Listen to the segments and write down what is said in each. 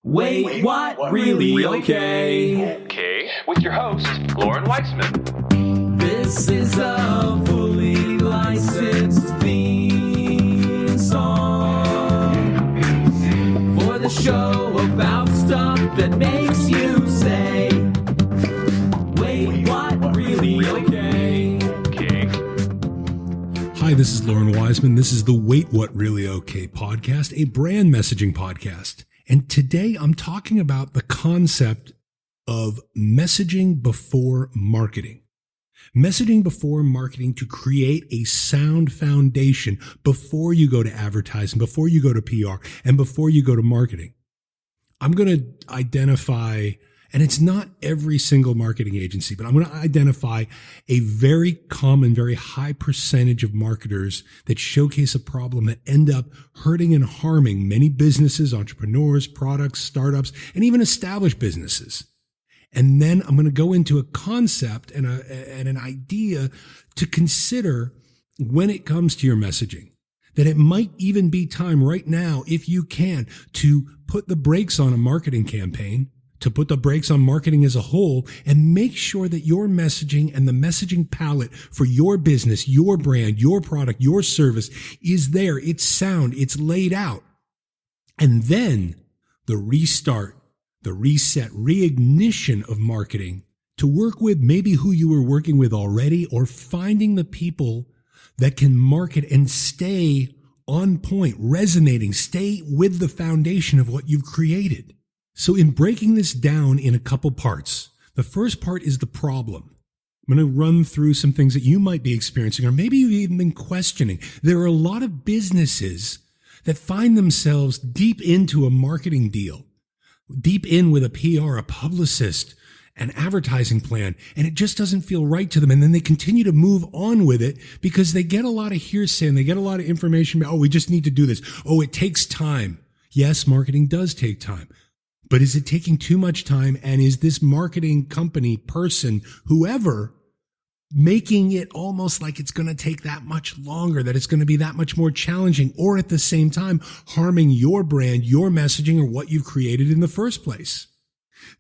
Wait, what? Really? Okay. Okay, with your host, Loren Weisman. This is a fully licensed theme song for the show about stuff that makes you say, wait, what? Really? Okay. Okay. Hi, this is Loren Weisman. This is the Wait What Really Okay podcast, a brand messaging podcast. And today I'm talking about the concept of messaging before marketing. Messaging before marketing to create a sound foundation before you go to advertising, before you go to PR, and before you go to marketing. I'm going to identify, and it's not every single marketing agency, but I'm going to identify a very common, very high percentage of marketers that showcase a problem that end up hurting and harming many businesses, entrepreneurs, products, startups, and even established businesses. And then I'm going to go into a concept and an idea to consider when it comes to your messaging. That it might even be time right now, if you can, to put the brakes on a marketing campaign, to put the brakes on marketing as a whole, and make sure that your messaging and the messaging palette for your business, your brand, your product, your service is there. It's sound. It's laid out. And then the restart, the reset, reignition of marketing to work with maybe who you were working with already, or finding the people that can market and stay on point, resonating, stay with the foundation of what you've created. So in breaking this down in a couple parts, the first part is the problem. I'm going to run through some things that you might be experiencing, or maybe you've even been questioning. There are a lot of businesses that find themselves deep into a marketing deal, deep in with a PR, a publicist, an advertising plan, and it just doesn't feel right to them. And then they continue to move on with it because they get a lot of hearsay and they get a lot of information. Oh, we just need to do this. Oh, it takes time. Yes, marketing does take time. But is it taking too much time? And is this marketing company, person, whoever, making it almost like it's going to take that much longer, that it's going to be that much more challenging, or at the same time harming your brand, your messaging, or what you've created in the first place?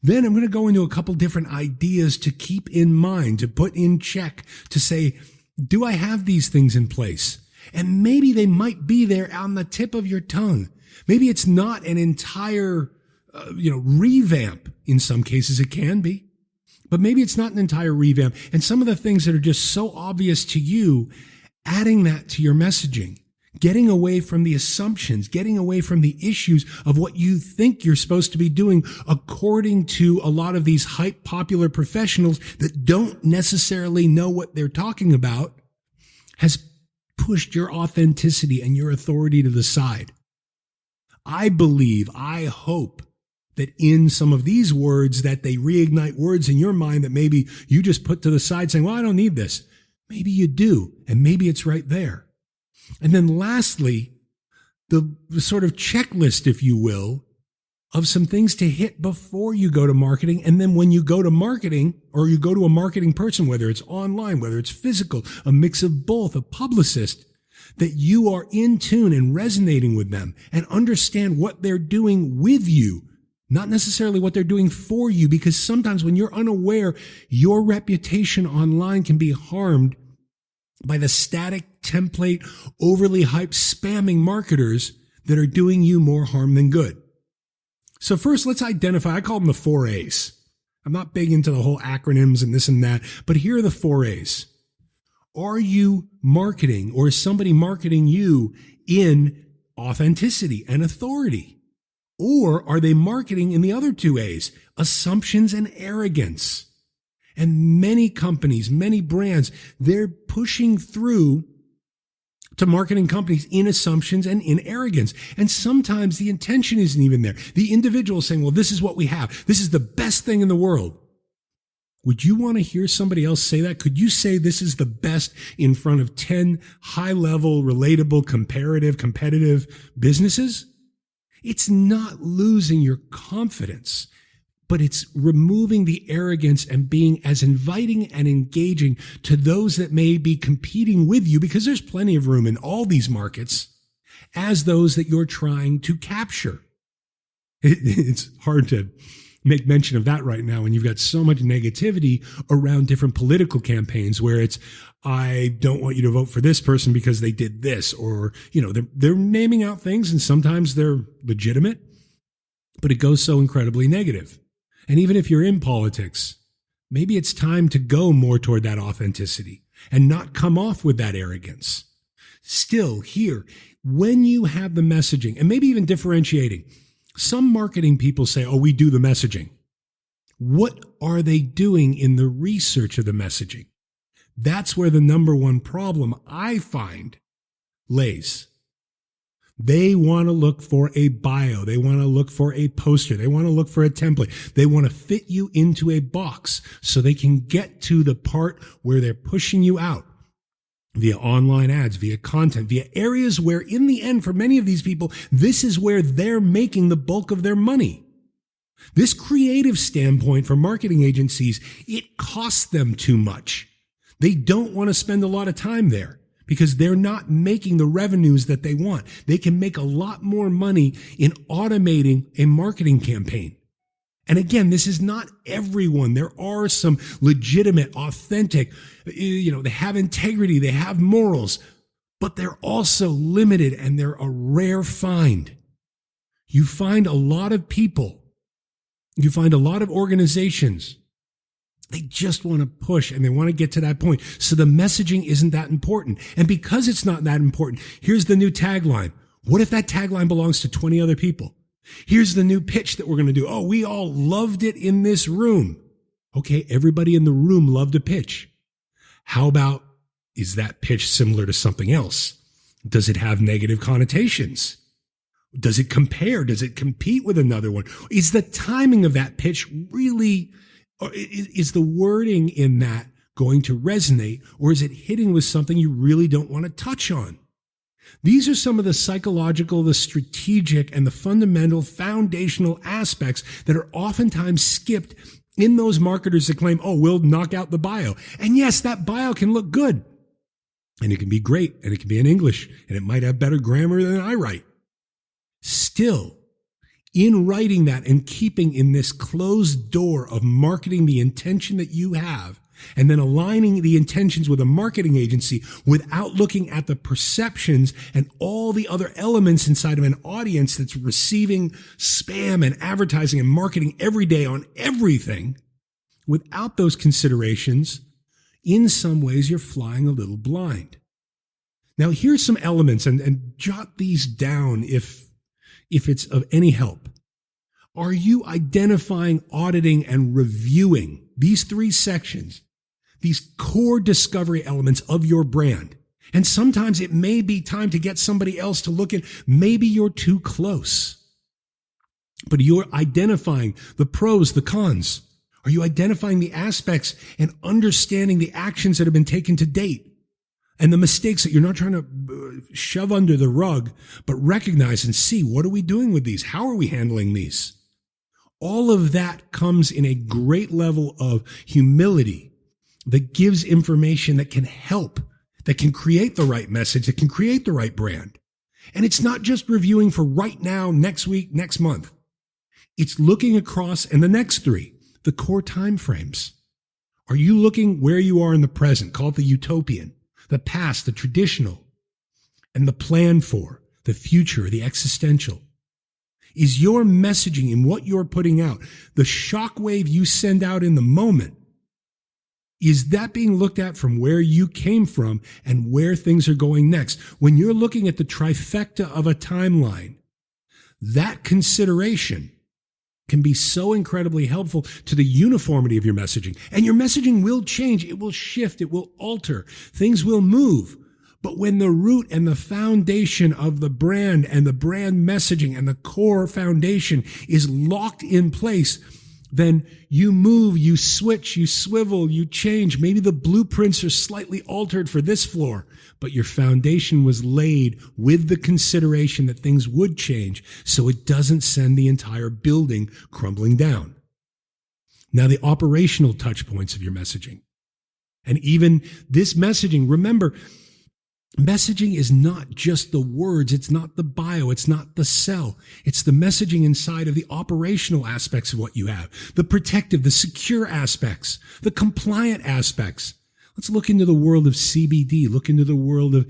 Then I'm going to go into a couple different ideas to keep in mind, to put in check, to say, do I have these things in place? And maybe they might be there on the tip of your tongue. Maybe it's not an entire revamp. In some cases it can be, but maybe it's not an entire revamp. And some of the things that are just so obvious to you, adding that to your messaging, getting away from the assumptions, getting away from the issues of what you think you're supposed to be doing according to a lot of these hype popular professionals that don't necessarily know what they're talking about, has pushed your authenticity and your authority to the side. I hope that in some of these words that they reignite words in your mind that maybe you just put to the side saying, well, I don't need this. Maybe you do, and maybe it's right there. And then lastly, the sort of checklist, if you will, of some things to hit before you go to marketing. And then when you go to marketing, or you go to a marketing person, whether it's online, whether it's physical, a mix of both, a publicist, that you are in tune and resonating with them and understand what they're doing with you. Not necessarily what they're doing for you, because sometimes when you're unaware, your reputation online can be harmed by the static template, overly hyped, spamming marketers that are doing you more harm than good. So first, let's identify, I call them the 4 A's. I'm not big into the whole acronyms and this and that, but here are the 4 A's. Are you marketing, or is somebody marketing you in authenticity and authority? Or are they marketing in the other 2 A's, assumptions and arrogance? And many companies, many brands, they're pushing through to marketing companies in assumptions and in arrogance. And sometimes the intention isn't even there. The individual is saying, well, this is what we have. This is the best thing in the world. Would you want to hear somebody else say that? Could you say this is the best in front of 10 high-level, relatable, competitive businesses? It's not losing your confidence, but it's removing the arrogance and being as inviting and engaging to those that may be competing with you, because there's plenty of room in all these markets, as those that you're trying to capture. It's hard to make mention of that right now when you've got so much negativity around different political campaigns where it's, I don't want you to vote for this person because they did this, or, they're naming out things, and sometimes they're legitimate, but it goes so incredibly negative. And even if you're in politics, maybe it's time to go more toward that authenticity and not come off with that arrogance. Still, here, when you have the messaging, and maybe even differentiating, some marketing people say, oh, we do the messaging. What are they doing in the research of the messaging? That's where the number one problem I find lays. They want to look for a bio. They want to look for a poster. They want to look for a template. They want to fit you into a box so they can get to the part where they're pushing you out via online ads, via content, via areas where in the end, for many of these people, this is where they're making the bulk of their money. This creative standpoint for marketing agencies, it costs them too much. They don't want to spend a lot of time there because they're not making the revenues that they want. They can make a lot more money in automating a marketing campaign. And again, this is not everyone. There are some legitimate, authentic, they have integrity, they have morals, but they're also limited and they're a rare find. You find a lot of people, you find a lot of organizations, they just want to push and they want to get to that point. So the messaging isn't that important. And because it's not that important, here's the new tagline. What if that tagline belongs to 20 other people? Here's the new pitch that we're going to do. Oh, we all loved it in this room. Okay, everybody in the room loved a pitch. How about, is that pitch similar to something else? Does it have negative connotations? Does it compare? Does it compete with another one? Is the timing of that pitch really, or is the wording in that going to resonate, or is it hitting with something you really don't want to touch on? These are some of the psychological, the strategic, and the fundamental foundational aspects that are oftentimes skipped in those marketers that claim, oh, we'll knock out the bio. And yes, that bio can look good. And it can be great. And it can be in English. And it might have better grammar than I write. Still, in writing that and keeping in this closed door of marketing the intention that you have, and then aligning the intentions with a marketing agency without looking at the perceptions and all the other elements inside of an audience that's receiving spam and advertising and marketing every day on everything, without those considerations, in some ways you're flying a little blind. Now here's some elements, and jot these down if it's of any help. Are you identifying, auditing, and reviewing these three sections, these core discovery elements of your brand? And sometimes it may be time to get somebody else to look at, maybe you're too close. But you're identifying the pros, the cons. Are you identifying the aspects and understanding the actions that have been taken to date? And the mistakes that you're not trying to shove under the rug, but recognize and see, what are we doing with these? How are we handling these? All of that comes in a great level of humility that gives information that can help, that can create the right message, that can create the right brand. And it's not just reviewing for right now, next week, next month. It's looking across, and the next three, the core time frames. Are you looking where you are in the present? Call it the utopian, the past, the traditional, and the plan for, the future, the existential. Is your messaging in what you're putting out, the shockwave you send out in the moment, is that being looked at from where you came from and where things are going next? When you're looking at the trifecta of a timeline, that consideration can be so incredibly helpful to the uniformity of your messaging. And your messaging will change, it will shift, it will alter, things will move. But when the root and the foundation of the brand and the brand messaging and the core foundation is locked in place, then you move, you switch, you swivel, you change. Maybe the blueprints are slightly altered for this floor, but your foundation was laid with the consideration that things would change, so it doesn't send the entire building crumbling down. Now, the operational touch points of your messaging. And even this messaging, remember, Messaging is not just the words. It's not the bio. It's not the sell. It's the messaging inside of the operational aspects of what you have, the protective, the secure aspects, the compliant aspects. Let's look into the world of CBD, look into the world of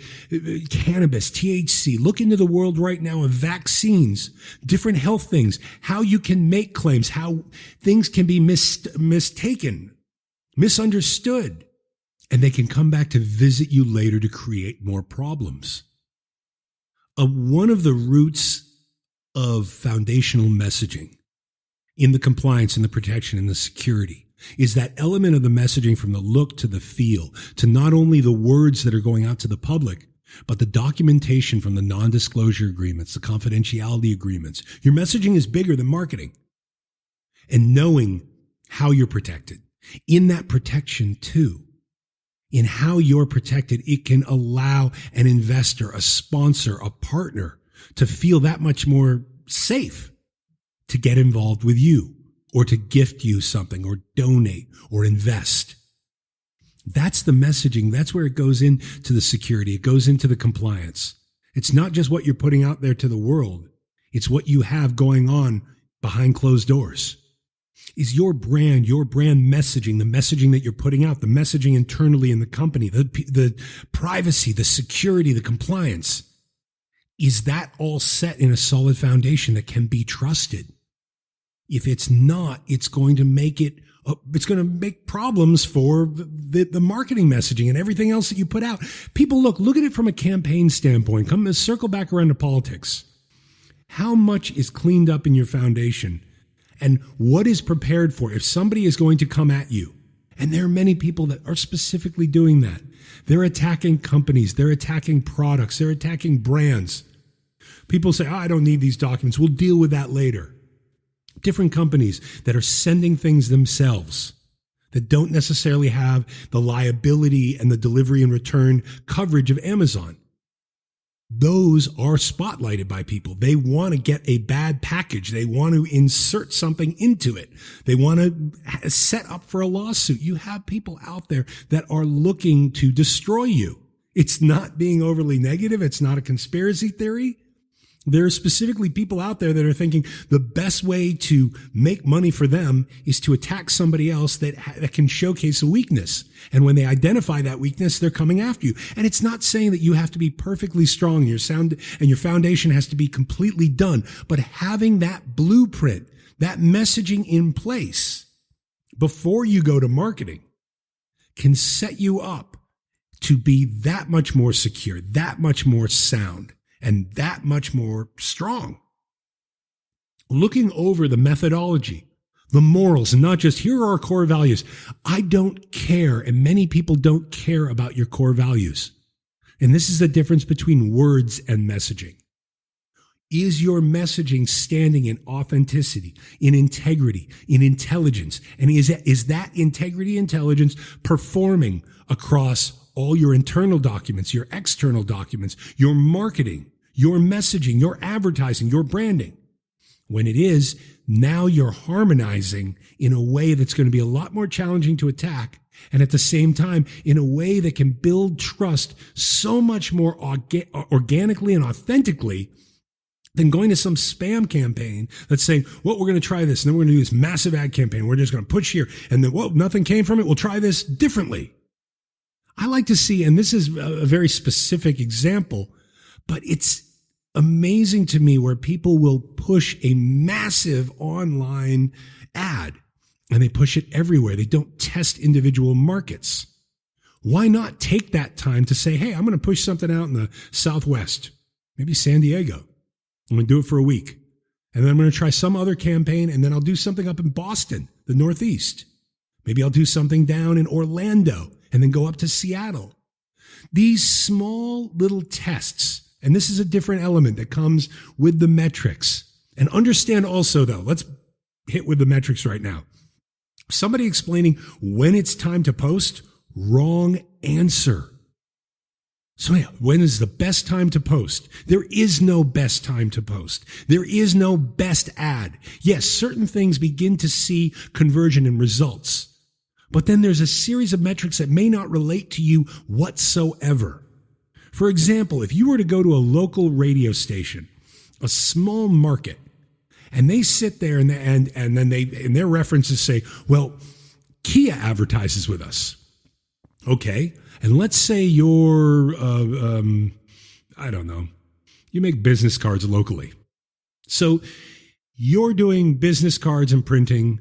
cannabis, THC, look into the world right now of vaccines, different health things, how you can make claims, how things can be mistaken, misunderstood. And they can come back to visit you later to create more problems. One of the roots of foundational messaging in the compliance and the protection and the security is that element of the messaging from the look to the feel, to not only the words that are going out to the public, but the documentation from the non-disclosure agreements, the confidentiality agreements. Your messaging is bigger than marketing. And knowing how you're protected. In that protection too, in how you're protected, it can allow an investor, a sponsor, a partner to feel that much more safe to get involved with you or to gift you something or donate or invest. That's the messaging. That's where it goes into the security. It goes into the compliance. It's not just what you're putting out there to the world. It's what you have going on behind closed doors. Is your brand messaging, the messaging that you're putting out, the messaging internally in the company, the privacy, the security, the compliance, is that all set in a solid foundation that can be trusted? If it's not, it's going to make problems for the marketing messaging and everything else that you put out. People look at it from a campaign standpoint. Circle back around to politics. How much is cleaned up in your foundation? And what is prepared for if somebody is going to come at you? And there are many people that are specifically doing that. They're attacking companies. They're attacking products. They're attacking brands. People say, I don't need these documents. We'll deal with that later. Different companies that are sending things themselves that don't necessarily have the liability and the delivery and return coverage of Amazon. Those are spotlighted by people. They want to get a bad package. They want to insert something into it. They want to set up for a lawsuit. You have people out there that are looking to destroy you. It's not being overly negative. It's not a conspiracy theory. There are specifically people out there that are thinking the best way to make money for them is to attack somebody else that can showcase a weakness. And when they identify that weakness, they're coming after you. And it's not saying that you have to be perfectly strong. Your foundation has to be completely done. But having that blueprint, that messaging in place before you go to marketing can set you up to be that much more secure, that much more sound, and that much more strong. Looking over the methodology, the morals, and not just here are our core values. I don't care, and many people don't care about your core values. And this is the difference between words and messaging. Is your messaging standing in authenticity, in integrity, in intelligence? And is that integrity, intelligence performing across all your internal documents, your external documents, your marketing, your messaging, your advertising, your branding? When it is, now you're harmonizing in a way that's going to be a lot more challenging to attack, and at the same time, in a way that can build trust so much more organically and authentically than going to some spam campaign that's saying, well, we're going to try this, and then we're going to do this massive ad campaign. We're just going to push here, and then, well, nothing came from it. We'll try this differently. I like to see, and this is a very specific example, but it's amazing to me where people will push a massive online ad and they push it everywhere. They don't test individual markets. Why not take that time to say, hey, I'm going to push something out in the Southwest, maybe San Diego. I'm going to do it for a week. And then I'm going to try some other campaign, and then I'll do something up in Boston, the Northeast. Maybe I'll do something down in Orlando and then go up to Seattle. These small little tests. And this is a different element that comes with the metrics. And understand also, though, let's hit with the metrics right now. Somebody explaining when it's time to post, wrong answer. So yeah, when is the best time to post? There is no best time to post. There is no best ad. Yes, certain things begin to see conversion and results. But then there's a series of metrics that may not relate to you whatsoever. For example, if you were to go to a local radio station, a small market, and they sit there and then they in their references say, well, Kia advertises with us. Okay. And let's say you're, I don't know, you make business cards locally. So you're doing business cards and printing,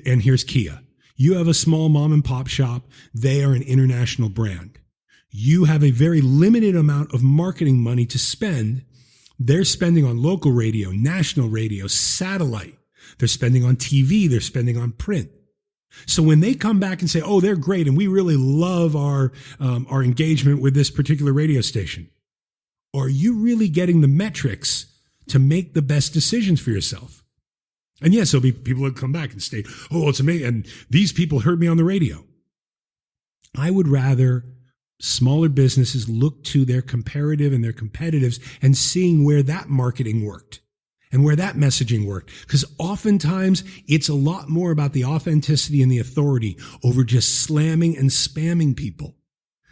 and here's Kia. You have a small mom and pop shop. They are an international brand. You have a very limited amount of marketing money to spend. They're spending on local radio, national radio, satellite. They're spending on TV. They're spending on print. So when they come back and say, oh, they're great, and we really love our engagement with this particular radio station, are you really getting the metrics to make the best decisions for yourself? And yes, there'll be people that come back and state, oh, it's amazing, and these people heard me on the radio. I would rather smaller businesses look to their comparative and their competitives and seeing where that marketing worked and where that messaging worked. Because oftentimes it's a lot more about the authenticity and the authority over just slamming and spamming people.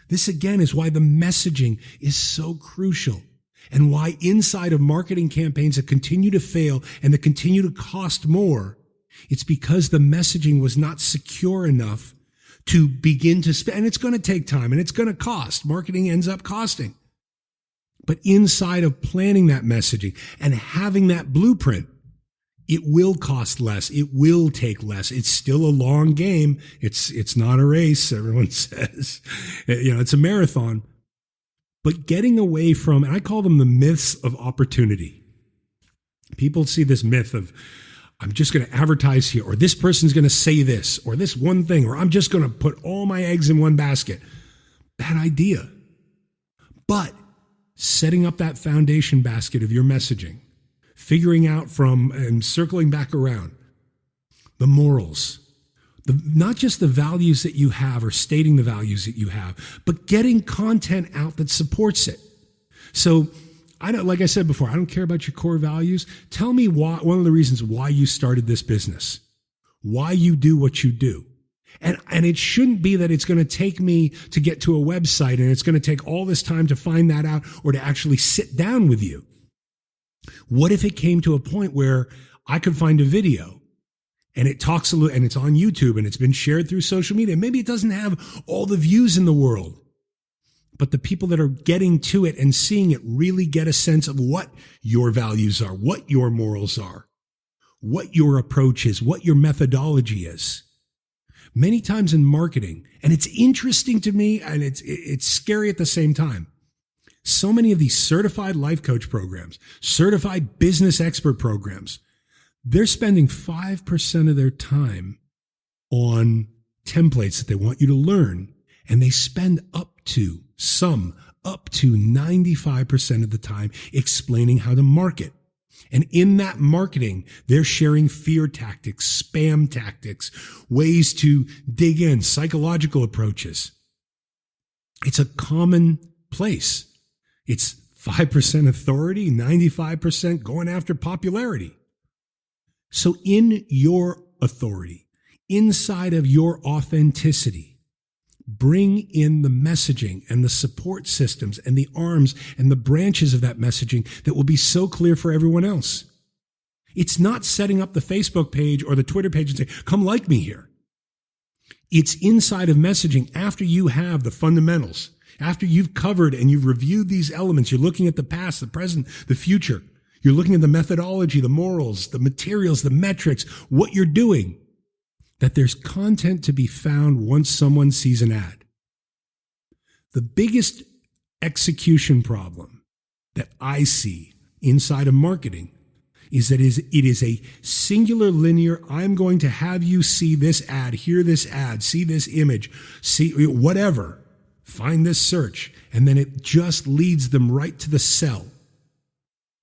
This again is why the messaging is so crucial and why inside of marketing campaigns that continue to fail and that continue to cost more, it's because the messaging was not secure enough to begin to spend. And it's going to take time and it's going to cost. Marketing ends up costing. But inside of planning that messaging and having that blueprint, it will cost less. It will take less. It's still a long game. It's not a race, everyone says. It's a marathon. But getting away from, and I call them the myths of opportunity. People see this myth of, I'm just going to advertise here, or this person's going to say this, or this one thing, or I'm just going to put all my eggs in one basket. Bad idea. But setting up that foundation basket of your messaging, figuring out from and circling back around the morals, not just the values that you have or stating the values that you have, but getting content out that supports it. So like I said before, I don't care about your core values. Tell me one of the reasons why you started this business, why you do what you do. And it shouldn't be that it's going to take me to get to a website and it's going to take all this time to find that out or to actually sit down with you. What if it came to a point where I could find a video and it talks a little, and it's on YouTube and it's been shared through social media. Maybe it doesn't have all the views in the world, but the people that are getting to it and seeing it really get a sense of what your values are, what your morals are, what your approach is, what your methodology is. Many times in marketing, and it's interesting to me and it's scary at the same time. So many of these certified life coach programs, certified business expert programs, they're spending 5% of their time on templates that they want you to learn, and they spend up to 95% of the time explaining how to market. And in that marketing, they're sharing fear tactics, spam tactics, ways to dig in, psychological approaches. It's a common place. It's 5% authority, 95% going after popularity. So in your authority, inside of your authenticity, bring in the messaging and the support systems and the arms and the branches of that messaging that will be so clear for everyone else. It's not setting up the Facebook page or the Twitter page and say, come like me here. It's inside of messaging after you have the fundamentals, after you've covered and you've reviewed these elements. You're looking at the past, the present, the future. You're looking at the methodology, the morals, the materials, the metrics, what you're doing, that there's content to be found once someone sees an ad. The biggest execution problem that I see inside of marketing is that it is a singular linear, I'm going to have you see this ad, hear this ad, see this image, see whatever, find this search, and then it just leads them right to the cell.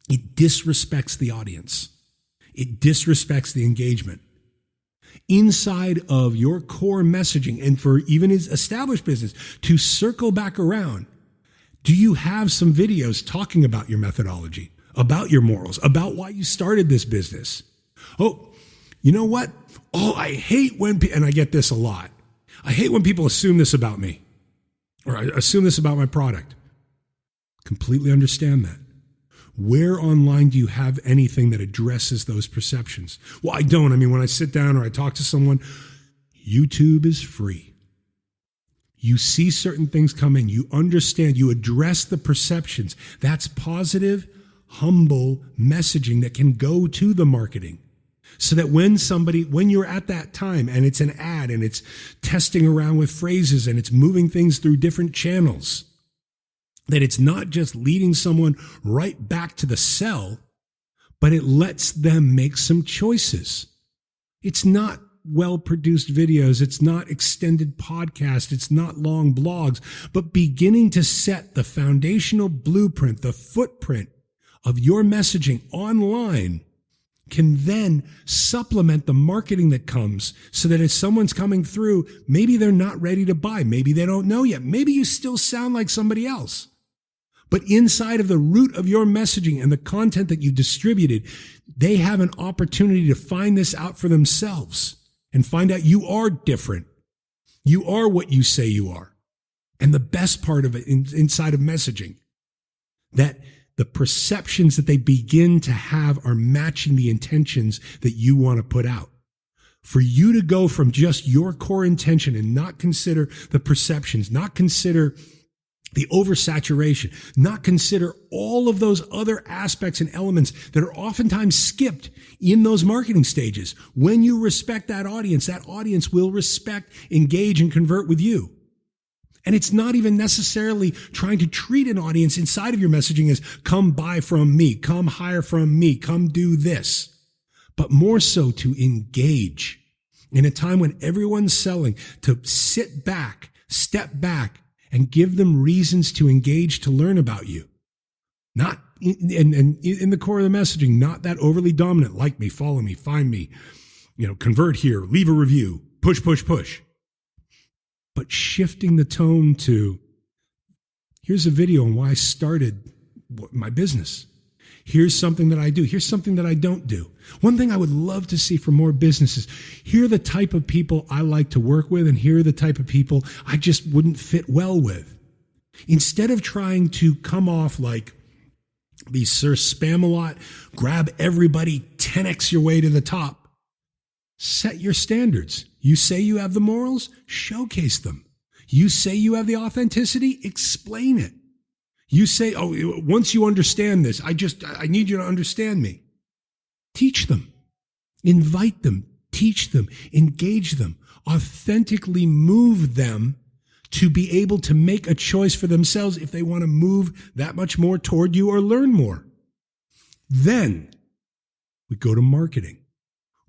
It disrespects the audience. It disrespects the engagement. Inside of your core messaging, and for even his established business, to circle back around, do you have some videos talking about your methodology, about your morals, about why you started this business? Oh, you know what? Oh, I hate when, and I get this a lot. I hate when people assume this about me, or I assume this about my product. Completely understand that. Where online do you have anything that addresses those perceptions? Well, I don't. I mean, when I sit down or I talk to someone, YouTube is free. You see certain things come in. You understand. You address the perceptions. That's positive, humble messaging that can go to the marketing. So that when you're at that time and it's an ad and it's testing around with phrases and it's moving things through different channels, that it's not just leading someone right back to the cell, but it lets them make some choices. It's not well-produced videos. It's not extended podcasts. It's not long blogs, but beginning to set the foundational blueprint, the footprint of your messaging online can then supplement the marketing that comes so that if someone's coming through, maybe they're not ready to buy. Maybe they don't know yet. Maybe you still sound like somebody else. But inside of the root of your messaging and the content that you distributed, they have an opportunity to find this out for themselves and find out you are different. You are what you say you are. And the best part of it inside of messaging, that the perceptions that they begin to have are matching the intentions that you want to put out. For you to go from just your core intention and not consider the perceptions, not consider the oversaturation, not consider all of those other aspects and elements that are oftentimes skipped in those marketing stages. When you respect that audience will respect, engage, and convert with you. And it's not even necessarily trying to treat an audience inside of your messaging as come buy from me, come hire from me, come do this, but more so to engage in a time when everyone's selling, to sit back, step back, and give them reasons to engage, to learn about you. Not in the core of the messaging, not that overly dominant, like me, follow me, find me, convert here, leave a review, push, push, push. But shifting the tone to, here's a video on why I started my business. Here's something that I do. Here's something that I don't do. One thing I would love to see from more businesses, here are the type of people I like to work with, and here are the type of people I just wouldn't fit well with. Instead of trying to come off like the Sir Spam-A-Lot, grab everybody, 10x your way to the top, set your standards. You say you have the morals, showcase them. You say you have the authenticity, explain it. You say, once you understand this, I need you to understand me. Teach them, invite them, teach them, engage them, authentically move them to be able to make a choice for themselves if they want to move that much more toward you or learn more. Then we go to marketing.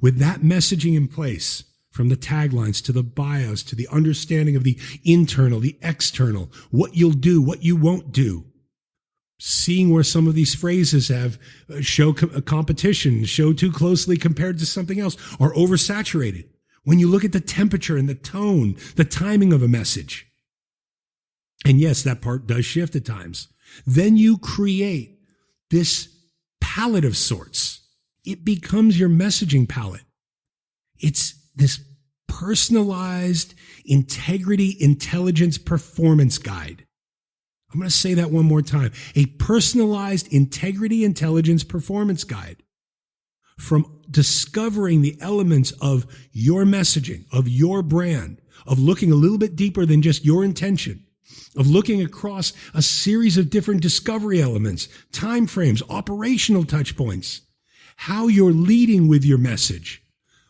With that messaging in place, from the taglines to the bios to the understanding of the internal, the external, what you'll do, what you won't do, seeing where some of these phrases have show competition, show too closely compared to something else, are oversaturated. When you look at the temperature and the tone, the timing of a message, and yes, that part does shift at times, then you create this palette of sorts. It becomes your messaging palette. It's this personalized integrity, intelligence, performance guide. I'm going to say that one more time. A personalized integrity, intelligence, performance guide. From discovering the elements of your messaging, of your brand, of looking a little bit deeper than just your intention, of looking across a series of different discovery elements, time frames, operational touch points, how you're leading with your message,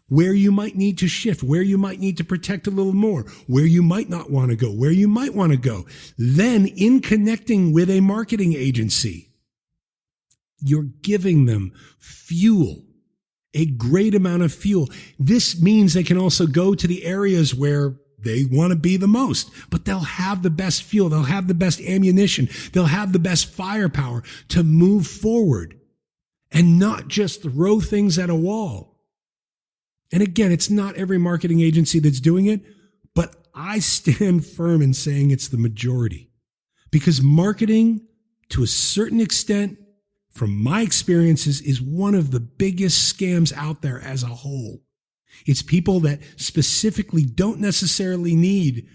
where you might need to shift, where you might need to protect a little more, where you might not want to go, where you might want to go. Then in connecting with a marketing agency, you're giving them fuel, a great amount of fuel. This means they can also go to the areas where they want to be the most, but they'll have the best fuel. They'll have the best ammunition. They'll have the best firepower to move forward and not just throw things at a wall. And again, it's not every marketing agency that's doing it, but I stand firm in saying it's the majority. Because marketing, to a certain extent, from my experiences, is one of the biggest scams out there as a whole. It's people that specifically don't necessarily need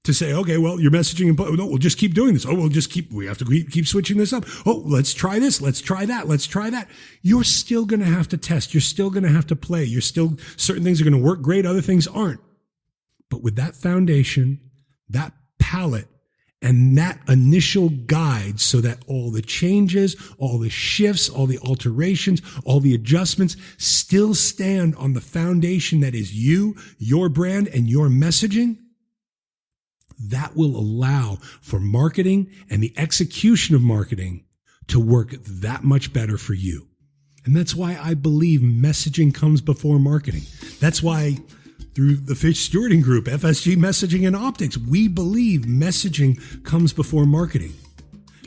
to say, okay, well, your messaging, no, we'll just keep doing this. Oh, we have to keep switching this up. Oh, let's try this. Let's try that. Let's try that. You're still going to have to test. You're still going to have to play. Certain things are going to work great. Other things aren't. But with that foundation, that palette, and that initial guide, so that all the changes, all the shifts, all the alterations, all the adjustments still stand on the foundation that is you, your brand, and your messaging, that will allow for marketing and the execution of marketing to work that much better for you. And that's why I believe messaging comes before marketing. That's why through the Fish Stewarding Group, FSG Messaging and Optics, we believe messaging comes before marketing.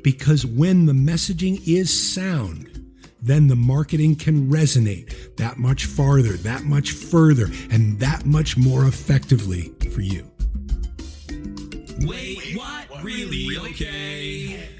Because when the messaging is sound, then the marketing can resonate that much farther, that much further, and that much more effectively for you. Wait, what? Really? Okay.